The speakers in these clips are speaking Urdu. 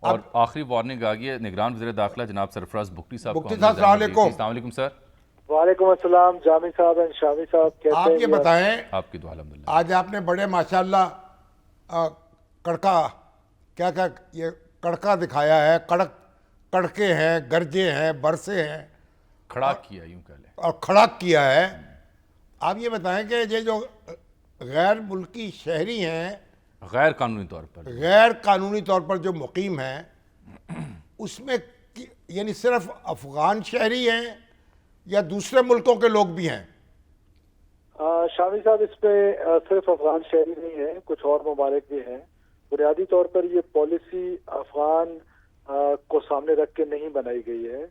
اور آخری وارننگ آ گئی ہے نگران وزیر داخلہ جناب سرفراز بگٹی صاحب کو. بگٹی صاحب السلام علیکم. السلام علیکم سر. وعلیکم السلام جامی صاحب اینڈ شامی صاحب، کیسے آپ یہ بتائیں، آپ کی دعا الحمدللہ. آج آپ نے بڑے ماشاءاللہ کڑکا کیا یہ کڑکا دکھایا ہے، کڑکے ہیں، گرجے ہیں، برسے ہیں کھڑا کیا یوں کہہ لیں. اور کھڑک کیا ہے. آپ یہ بتائیں کہ یہ جو غیر ملکی شہری ہیں، غیر قانونی طور پر غیر قانونی طور پر جو مقیم ہیں، اس میں یعنی صرف افغان شہری ہیں یا دوسرے ملکوں کے لوگ بھی ہیں؟ شامی صاحب اس میں صرف افغان شہری نہیں ہیں، کچھ اور ممالک بھی ہیں. بنیادی طور پر یہ پالیسی افغان کو سامنے رکھ کے نہیں بنائی گئی ہے.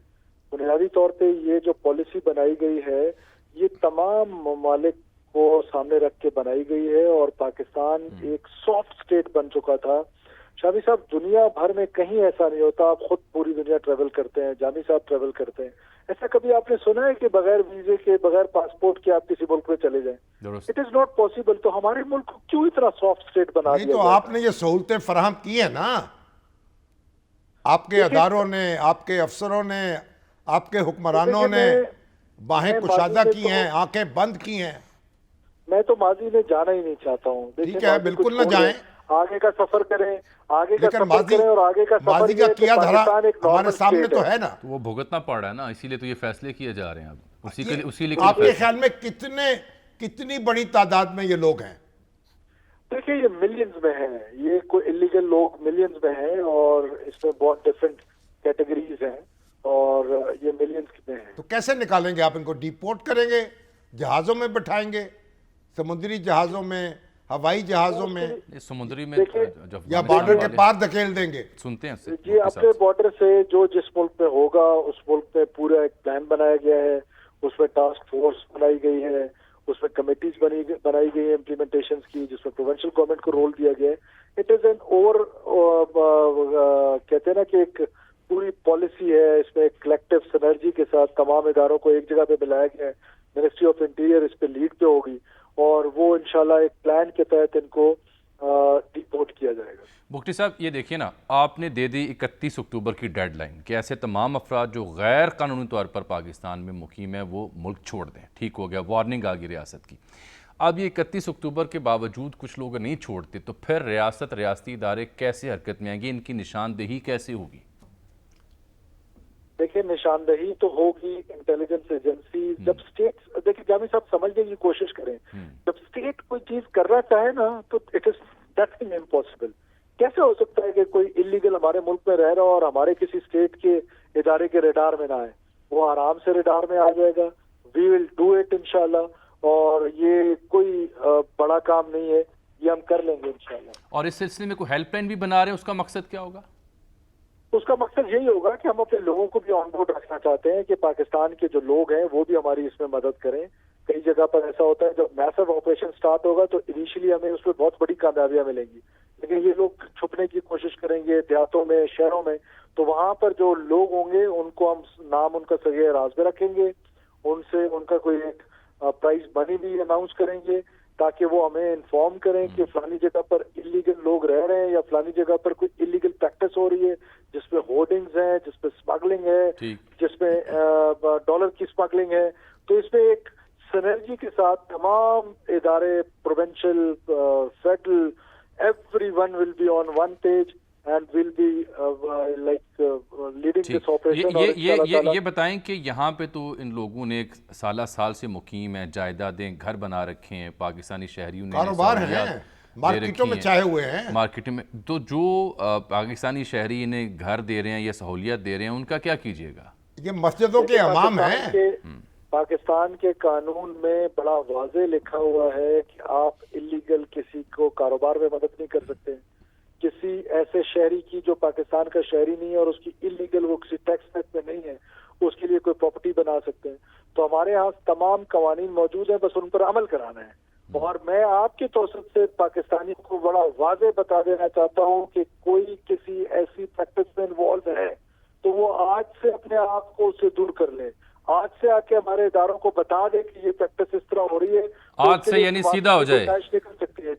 بنیادی طور پہ یہ جو پالیسی بنائی گئی ہے یہ تمام ممالک کو سامنے رکھ کے بنائی گئی ہے، اور پاکستان ایک سافٹ اسٹیٹ بن چکا تھا. شامی صاحب دنیا بھر میں کہیں ایسا نہیں ہوتا، آپ خود پوری دنیا ٹریول کرتے ہیں، جامی صاحب ٹریول کرتے ہیں، ایسا کبھی آپ نے سنا ہے کہ بغیر ویزے کے بغیر پاسپورٹ کے آپ کسی ملک میں چلے جائیں؟ It is not possible. تو ہمارے ملک کو کیوں اتنا سافٹ اسٹیٹ بنا دیا؟ نہیں تو آپ نے یہ سہولتیں فراہم کی ہیں نا، آپ کے اداروں نے، آپ کے افسروں نے، آپ کے حکمرانوں نے باہیں کشادہ کی ہیں، آنکھیں بند کی ہیں. میں تو ماضی میں جانا ہی نہیں چاہتا ہوں. ٹھیک ہے، بالکل نہ جائیں، آگے کا سفر کریں، آگے کا لیکن سفر کریں، اور آگے کا سفر ماضی کا کیا دھرا ہمارے سامنے تو ہے نا. تو وہ بھگتنا پڑ رہا ہے نا، اسی لیے تو یہ فیصلے کیے جا رہے ہیں. اب اسی لیے آپ کے خیال میں کتنی بڑی تعداد میں یہ لوگ ہیں؟ دیکھیں یہ ملینز میں ہیں، یہ کوئی الیگل لوگ ملینز میں ہیں، اور اس میں بہت ڈفرینٹ کیٹیگریز ہیں، اور یہ ملینز میں ہیں. تو کیسے نکالیں گے آپ ان کو؟ ڈیپورٹ کریں گے، جہازوں میں بٹھائیں گے، سمندری جہازوں میں، ہوائی جہازوں میں، سمندری میں، یا بارڈر کے پار دھکیل دیں گے؟ سنتے ہیں جی اپنے بارڈر سے جو جس ملک میں ہوگا اس ملک میں پورا ایک پلان بنایا گیا ہے، اس میں ٹاسک فورس بنائی گئی ہے، اس میں کمیٹیز بنائی گئی ہیں امپلیمنٹیشنز کی، جس میں پروونشل گورنمنٹ کو رول دیا گیا ہے. اٹ از کہتے ہیں نا کہ ایک پوری پالیسی ہے، اس میں ایک کلیکٹیو سنرجی کے ساتھ تمام اداروں کو ایک جگہ پہ ملایا گیا ہے. منسٹری آف انٹیریئر اس پہ لیڈ پہ ہوگی، اور وہ انشاءاللہ ایک پلان کے تحت ان کو ڈیپورٹ کیا جائے گا. بگٹی صاحب یہ دیکھیے نا، آپ نے دے دی 31 اکتوبر کی ڈیڈ لائن کہ ایسے تمام افراد جو غیر قانونی طور پر پاکستان میں مقیم ہیں وہ ملک چھوڑ دیں. ٹھیک ہو گیا، وارننگ آ گئی ریاست کی. اب یہ 31 اکتوبر کے باوجود کچھ لوگ نہیں چھوڑتے، تو پھر ریاستی ادارے کیسے حرکت میں آئیں گے؟ ان کی نشاندہی کیسے ہوگی؟ دیکھیں نشاندہی تو ہوگی انٹیلیجنس ایجنسی. جب اسٹیٹ، دیکھیں جامی صاحب سمجھنے کی کوشش کریں، جب اسٹیٹ کوئی چیز کرنا چاہے نا تو اٹ از دیٹ امپاسبل. کیسے ہو سکتا ہے کہ کوئی الیگل ہمارے ملک میں رہ رہا ہو اور ہمارے کسی اسٹیٹ کے ادارے کے ریڈار میں نہ آئے؟ وہ آرام سے ریڈار میں آ جائے گا. وی ول ڈو اٹ انشاءاللہ، اور یہ کوئی بڑا کام نہیں ہے، یہ ہم کر لیں گے انشاءاللہ. اور اس سلسلے میں کوئی ہیلپ لائن بھی بنا رہے ہیں، اس کا مقصد کیا ہوگا؟ اس کا مقصد یہی ہوگا کہ ہم اپنے لوگوں کو بھی آن بورڈ رکھنا چاہتے ہیں کہ پاکستان کے جو لوگ ہیں وہ بھی ہماری اس میں مدد کریں. کئی جگہ پر ایسا ہوتا ہے جب میسو آپریشن سٹارٹ ہوگا تو انیشلی ہمیں اس میں بہت بڑی کامیابیاں ملیں گی، لیکن یہ لوگ چھپنے کی کوشش کریں گے دیہاتوں میں، شہروں میں. تو وہاں پر جو لوگ ہوں گے ان کو ہم نام ان کا صحیح راز میں رکھیں گے، ان سے ان کا کوئی ایک پرائز منی بھی اناؤنس کریں گے تاکہ وہ ہمیں انفارم کریں کہ فلانی جگہ پر الیگل لوگ رہ رہے ہیں یا فلانی جگہ پر کوئی الیگل پریکٹس ہو رہی ہے جس پہ ہورڈنگز ہیں، جس پہ اسمگلنگ ہے، جس میں ڈالر کی اسمگلنگ ہے. تو اس میں ایک سنرجی کے ساتھ تمام ادارے، provincial, federal, everyone will be on one page and will be like leading this operation. یہ بتائیں کہ یہاں پہ تو ان لوگوں نے ایک سال سے مقیم ہیں، جائیدادیں، گھر بنا رکھے ہیں، پاکستانی شہریوں نے کاروبار ہیں، مارکیٹوں میں چاہے ہوئے ہیں، مارکیٹوں میں. تو جو پاکستانی شہری انہیں گھر دے رہے ہیں یا سہولیات دے رہے ہیں، ان کا کیا کیجیے گا؟ یہ مسجدوں کے امام ہیں. پاکستان کے قانون میں بڑا واضح لکھا ہوا ہے کہ آپ الیگل کسی کو کاروبار میں مدد نہیں کر سکتے. کسی ایسے شہری کی جو پاکستان کا شہری نہیں ہے اور اس کی الیگل وہ کسی ٹیکس نیٹ میں نہیں ہے، اس کے لیے کوئی پراپرٹی بنا سکتے ہیں. تو ہمارے ہاں تمام قوانین موجود ہیں، بس ان پر عمل کرانا ہے. اور میں آپ کی توسط سے پاکستانیوں کو بڑا واضح بتا دینا چاہتا ہوں کہ کوئی کسی ایسی پریکٹس میں انوالو ہے تو وہ آج سے اپنے آپ کو اس سے دور کر لے. آج سے آ کے ہمارے اداروں کو بتا دے کہ یہ پریکٹس اس طرح ہو رہی ہے، آج سے یعنی سیدھا ہو جائے. نکل سکتی ہے.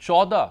14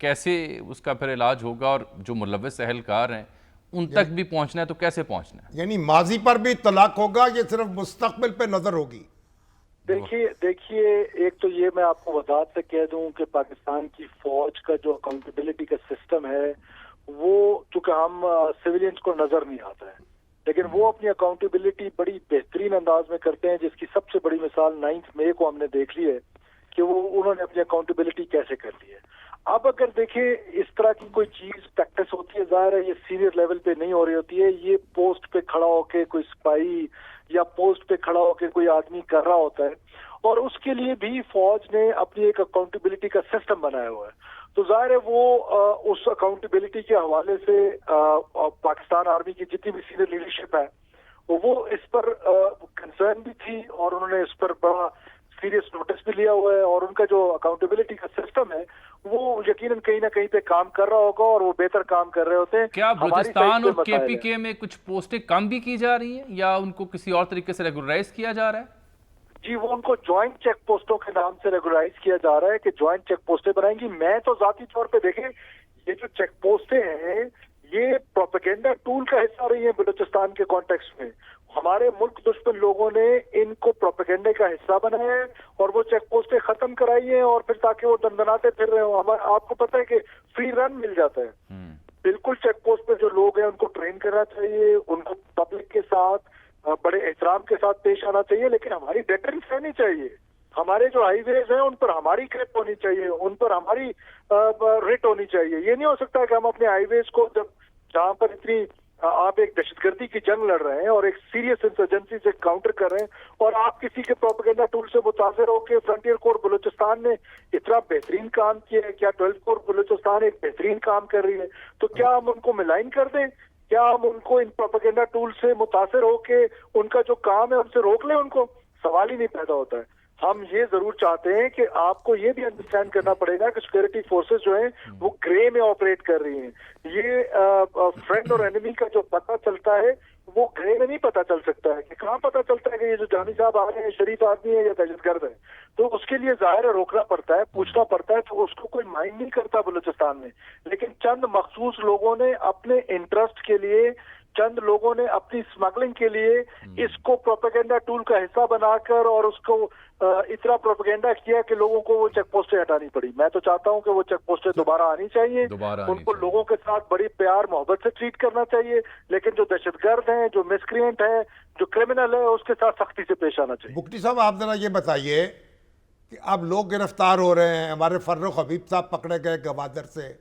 کیسے اس کا پھر علاج ہوگا، اور جو ملوث اہلکار ہیں ان تک بھی پہنچنا ہے تو کیسے پہنچنا ہے؟ یعنی ماضی پر بھی اطلاق ہوگا، یہ صرف مستقبل پہ نظر ہوگی؟ دیکھیے ایک تو یہ میں آپ کو وضاحت سے کہہ دوں کہ پاکستان کی فوج کا جو اکاؤنٹیبلٹی کا سسٹم ہے وہ چونکہ ہم سویلینز کو نظر نہیں آتا ہے، لیکن وہ اپنی اکاؤنٹیبلٹی بڑی بہترین انداز میں کرتے ہیں، جس کی سب سے بڑی مثال 9 مئی کو ہم نے دیکھ لی ہے کہ انہوں نے اپنی اکاؤنٹیبلٹی کیسے کر لی ہے۔ اب اگر دیکھیں اس طرح کی کوئی چیز پریکٹس ہوتی ہے، ظاہر ہے یہ سینئر لیول پہ نہیں ہو رہی ہوتی ہے، یہ پوسٹ پہ کھڑا ہو کے کوئی سپاہی یا پوسٹ پہ کھڑا ہو کے کوئی آدمی کر رہا ہوتا ہے، اور اس کے لیے بھی فوج نے اپنی ایک اکاؤنٹیبلٹی کا سسٹم بنایا ہوا ہے۔ تو ظاہر ہے وہ اس اکاؤنٹیبلٹی کے حوالے سے پاکستان آرمی کی جتنی بھی سینئر لیڈرشپ ہے وہ اس پر کنسرن بھی تھی، اور انہوں نے اس پر بڑا سیریس نوٹس بھی لیا ہوا ہے، اور ان کا جو اکاؤنٹیبلٹی کا سسٹم ہے وہ یقیناً کہیں نہ کہیں پہ کام کر رہا ہوگا، اور وہ بہتر کام کر رہے ہوتے ہیں۔ کیا ہماری بلوچستان سائڈ اور پہ کے مسائل پی ہیں۔ کے میں کچھ پوسٹیں کم بھی کی جا رہی ہیں یا ان کو کسی اور طریقے سے ریگولرائز کیا جا رہا ہے؟ جی وہ ان کو جوائنٹ چیک پوسٹوں کے نام سے ریگولرائز کیا جا رہا ہے کہ جوائنٹ چیک پوسٹیں بنائیں گی۔ میں تو ذاتی طور پہ دیکھیں یہ جو چیک پوسٹیں ہیں یہ پروپیگنڈا ٹول کا حصہ رہی ہیں بلوچستان کے کانٹیکسٹ میں۔ ہمارے ملک دشمن لوگوں نے ان کو پروپیگنڈے کا حصہ بنایا ہے اور وہ چیک پوسٹیں ختم کرائی ہیں، اور پھر تاکہ وہ دندناتے پھر رہے ہوں۔ آپ کو پتہ ہے کہ فری رن مل جاتا ہے۔ بالکل چیک پوسٹ پہ جو لوگ ہیں ان کو ٹرین کرنا چاہیے، ان کو پبلک کے ساتھ بڑے احترام کے ساتھ پیش آنا چاہیے، لیکن ہماری ڈیٹرنس رہنی چاہیے۔ ہمارے جو ہائی ویز ہیں ان پر ہماری گرپ ہونی چاہیے، ان پر ہماری ریٹ ہونی چاہیے۔ یہ نہیں ہو سکتا کہ ہم اپنے ہائی ویز کو جہاں پر اتنی آپ ایک دہشت گردی کی جنگ لڑ رہے ہیں اور ایک سیریس انسرجنسی سے کاؤنٹر کر رہے ہیں، اور آپ کسی کے پروپیگنڈا ٹول سے متاثر ہو کے فرنٹیئر کور بلوچستان نے اتنا بہترین کام کیا ہے، کیا 12 کور بلوچستان ایک بہترین کام کر رہی ہے، تو کیا ہم ان کو ملائن کر دیں؟ کیا ہم ان کو ان پروپیگنڈا ٹول سے متاثر ہو کے ان کا جو کام ہے ان سے روک لیں؟ ان کو سوال ہی نہیں پیدا ہوتا ہے۔ ہم یہ ضرور چاہتے ہیں کہ آپ کو یہ بھی انڈرسٹینڈ کرنا پڑے گا کہ سیکورٹی فورسز جو ہیں وہ گرے میں آپریٹ کر رہی ہیں۔ یہ فرینڈ اور انیمی کا جو پتہ چلتا ہے وہ گرے میں نہیں پتہ چل سکتا ہے، کہ کہاں پتہ چلتا ہے کہ یہ جو جانی صاحب آ رہے ہیں شریف آدمی ہے یا دہشت گرد ہے۔ تو اس کے لیے ظاہر ہے روکنا پڑتا ہے، پوچھنا پڑتا ہے، تو اس کو کوئی مائنڈ نہیں کرتا بلوچستان میں، لیکن چند مخصوص لوگوں نے اپنے انٹرسٹ کے لیے، چند لوگوں نے اپنی اسمگلنگ کے لیے اس کو پروپیگنڈا ٹول کا حصہ بنا کر اور اس کو اتنا پروپیگنڈا کیا کہ لوگوں کو وہ چیک پوسٹیں ہٹانی پڑی۔ میں تو چاہتا ہوں کہ وہ چیک پوسٹیں دوبارہ آنی چاہیے، ان کو لوگوں کے ساتھ بڑی پیار محبت سے ٹریٹ کرنا چاہیے، لیکن جو دہشت گرد ہیں، جو مسکرینٹ ہیں، جو کرمنل ہے، اس کے ساتھ سختی سے پیش آنا چاہیے۔ بگٹی صاحب آپ ذرا یہ بتائیے کہ اب لوگ گرفتار ہو رہے ہیں، ہمارے فرخ حبیب صاحب پکڑے گئے گوادر سے،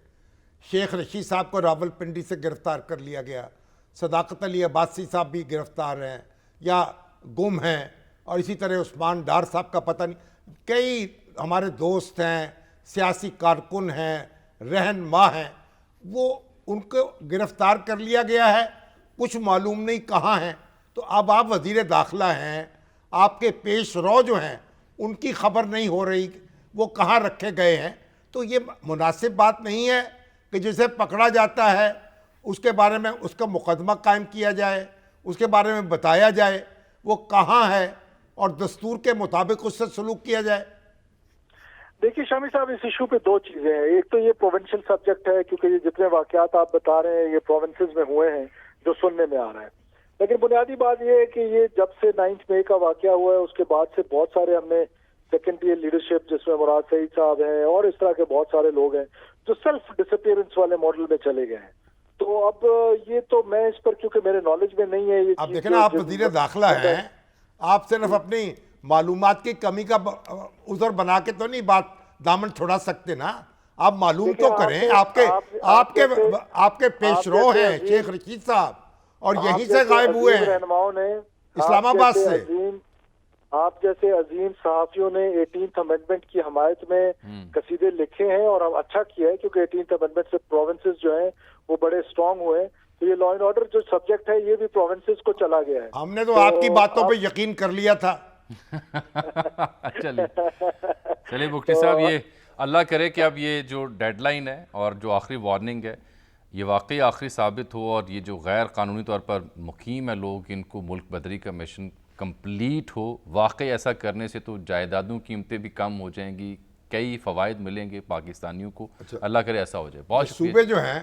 شیخ رشید صاحب کو راول پنڈی سے گرفتار کر لیا گیا، صداقت علی عباسی صاحب بھی گرفتار ہیں یا گم ہیں، اور اسی طرح عثمان ڈار صاحب کا پتہ نہیں، کئی ہمارے دوست ہیں، سیاسی کارکن ہیں، رہنما ہیں، وہ ان کو گرفتار کر لیا گیا ہے، کچھ معلوم نہیں کہاں ہیں۔ تو اب آپ وزیر داخلہ ہیں، آپ کے پیش رو جو ہیں ان کی خبر نہیں ہو رہی وہ کہاں رکھے گئے ہیں، تو یہ مناسب بات نہیں ہے کہ جسے پکڑا جاتا ہے اس کے بارے میں اس کا مقدمہ قائم کیا جائے، اس کے بارے میں بتایا جائے وہ کہاں ہے اور دستور کے مطابق اس سے سلوک کیا جائے۔ دیکھیے شامی صاحب، اس ایشو پہ دو چیزیں ہیں۔ ایک تو یہ پروونشل سبجیکٹ ہے، کیونکہ یہ جتنے واقعات آپ بتا رہے ہیں یہ پروونسز میں ہوئے ہیں جو سننے میں آ رہا ہے، لیکن بنیادی بات یہ ہے کہ یہ جب سے 9 مئی کا واقعہ ہوا ہے اس کے بعد سے بہت سارے ہم نے سیکنڈ ٹیئر لیڈرشپ، جس میں مراد سعید صاحب ہیں اور اس طرح کے بہت سارے لوگ ہیں جو سیلف ڈسپیئرنس والے ماڈل میں چلے گئے ہیں۔ تو اب یہ تو میں اس پر کیونکہ میرے نالج میں نہیں ہے یہ آپ چیز، دیکھیں نا، آپ وزیر داخلہ ہیں، آپ صرف اپنی معلومات کی کمی کا عذر بنا کے تو نہیں بات دامن چھڑا سکتے نا، آپ معلوم تو کریں۔ آپ کے پیش رو ہیں شیخ رشید صاحب اور یہیں سے غائب ہوئے ہیں رہنماؤں نے، اسلام آباد سے۔ آپ جیسے عظیم صحافیوں نے 18th امینڈمنٹ کی حمایت میں قصیدے لکھے ہیں، اور اب اچھا کیا ہے کیونکہ 18th امینڈمنٹ سے پروونسز جو ہیں وہ بڑے اسٹرانگ ہوئے ہیں۔ تو یہ لا اینڈ آرڈر جو سبجیکٹ ہے یہ بھی پروونسز کو چلا گیا ہے۔ ہم نے تو آپ کی باتوں پہ یقین کر لیا تھا۔ چلیے بگٹی صاحب، یہ اللہ کرے کہ اب یہ جو ڈیڈ لائن ہے اور جو آخری وارننگ ہے یہ واقعی آخری ثابت ہو، اور یہ جو غیر قانونی طور پر مقیم ہے لوگ، ان کو ملک بدری کا مشن کمپلیٹ ہو۔ واقعی ایسا کرنے سے تو جائیدادوں کی قیمتیں بھی کم ہو جائیں گی، کئی فوائد ملیں گے پاکستانیوں کو. اللہ کرے ایسا ہو جائے. بہت شکریہ. صوبے جو ہیں